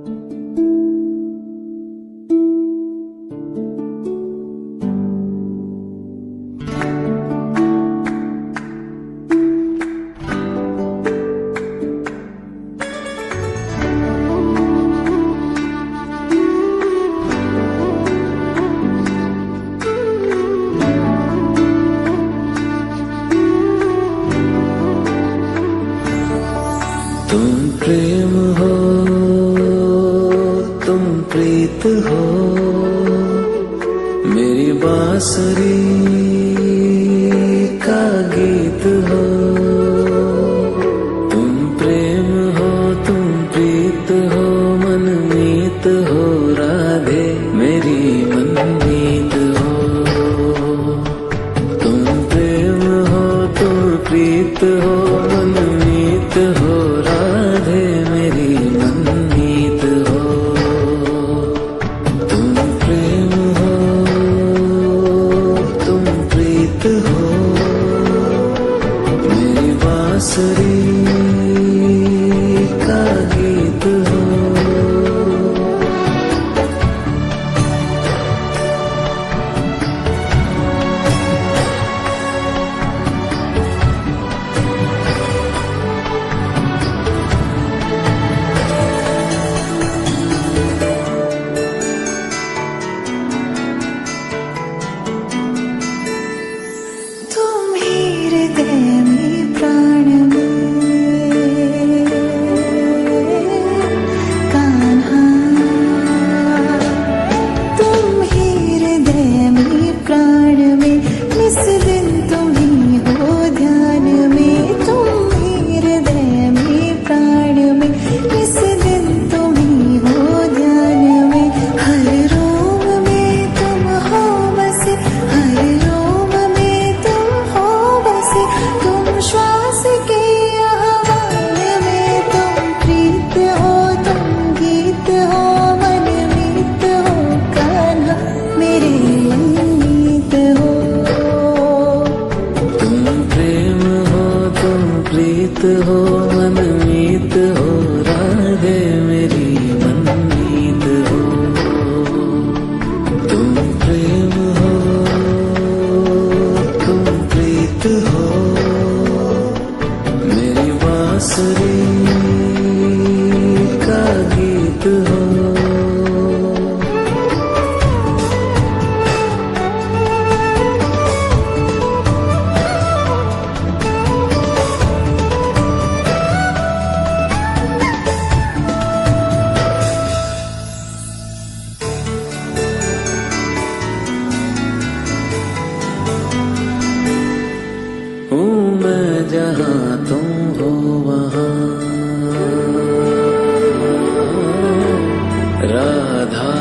तुम प्रेम हो, तुम प्रीत हो, मेरी बांसुरी का गीत हो। तुम प्रेम हो, तुम प्रीत हो, मनमीत हो, राधे मेरी मनमीत हो। तुम प्रेम हो, तुम प्रीत हो, मनमीत हो, राधे मेरी मनमीत हो। तुम प्रेम हो, तुम प्रीत हो, मेरी बांसुरी का गीत हो। प्रीत हो, मनमीत हो, राधे मेरी मनमीत हो। तुम प्रेम हो, तुम प्रीत हो, मेरी बांसुरी का गीत हो। जहाँ तुम हो वहाँ राधा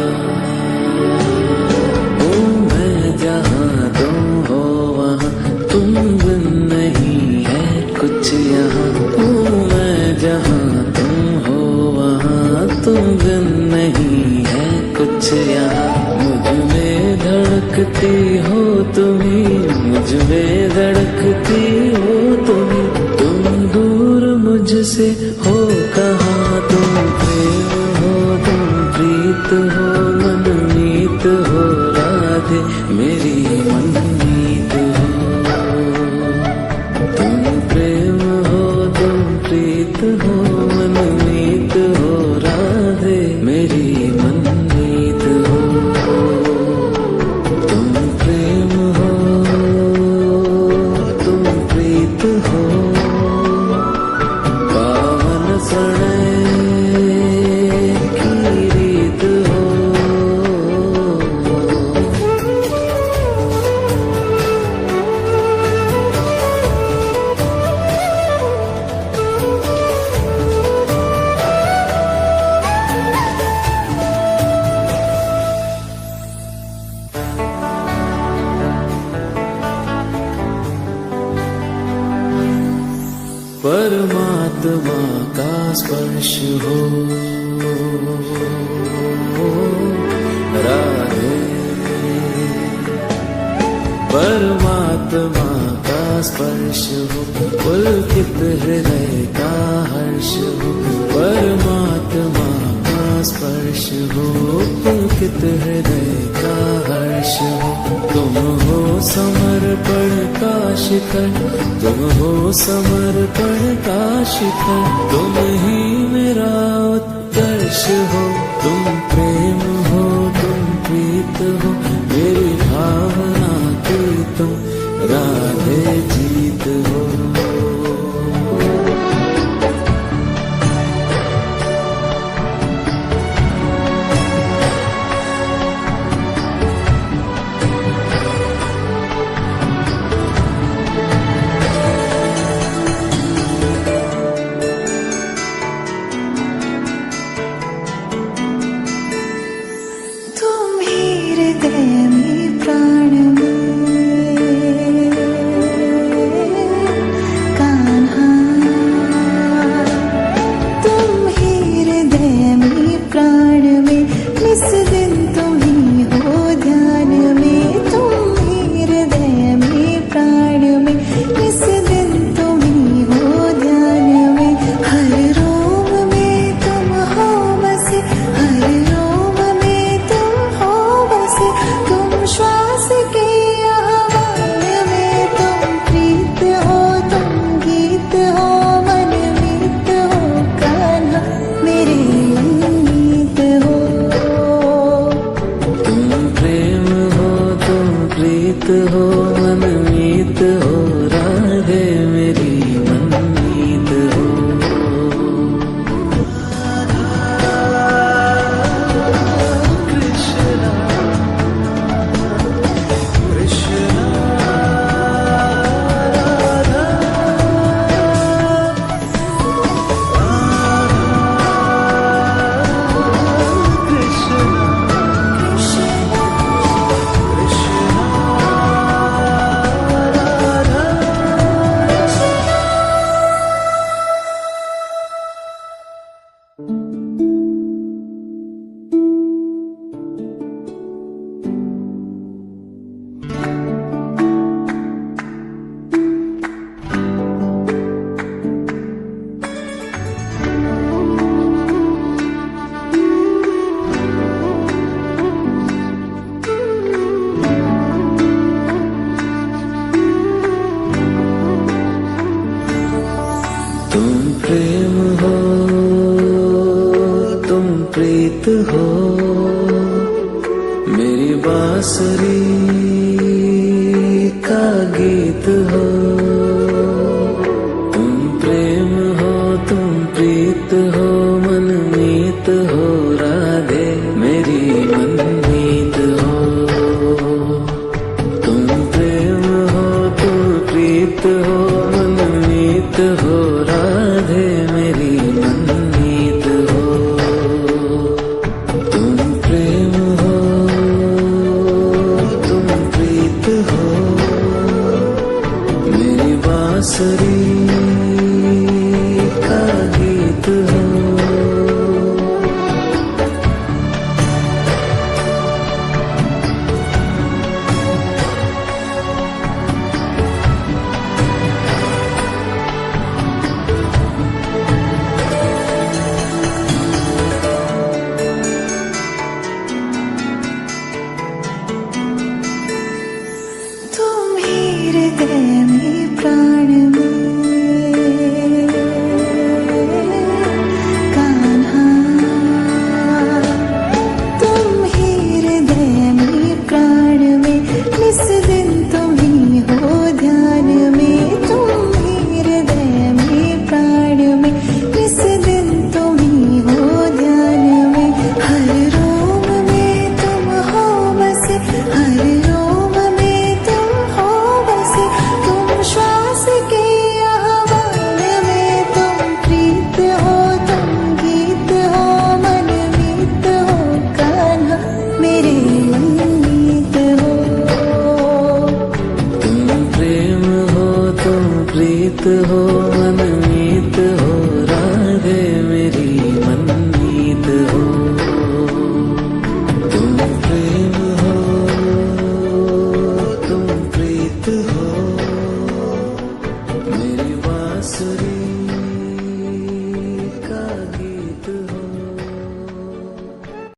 हूँ मैं, जहाँ तुम हो वहाँ तुम बिन नहीं है कुछ यहाँ। हूँ मैं जहाँ तुम हो वहाँ तुम बिन नहीं है कुछ यहाँ। मुझ में धड़कती हो तुम्ही, मुझ में धड़कती हो तुम्ही, तुम दूर मुझसे हो कहाँ। तुम प्रेम हो, तुम प्रीत हो, मनमीत हो, राधे मेरी मनमीत हो। तुम प्रेम हो, तुम प्रीत हो, मनमीत हो, राधे मेरी मनमीत हो। तुम प्रेम हो, तुम प्रीत हो, पावन प्रणय की रीत हो। परमात्मा का स्पर्श हो राधे, परमात्मा का स्पर्श हो, पुलकित हृदय का हर्ष हो। परमात्मा का स्पर्श हो, पुलकित हृदय का हर्ष हो। तुम हो समर्पण का शिखर, तुम हो समर्पण का शिखर। तुम ही मेरा उत्कर्ष हो, तुम प्रेम हो, तुम प्रीत हो। मेरी भावना की तुम राधे जीत हो। हो मनमीत हो, राधे मेरी मनमीत हो। कृष्णा कृष्णा राधा कृष्णा तुम प्रेम हो, तुम प्रीत हो। मेरी बांसुरी का गीत हो।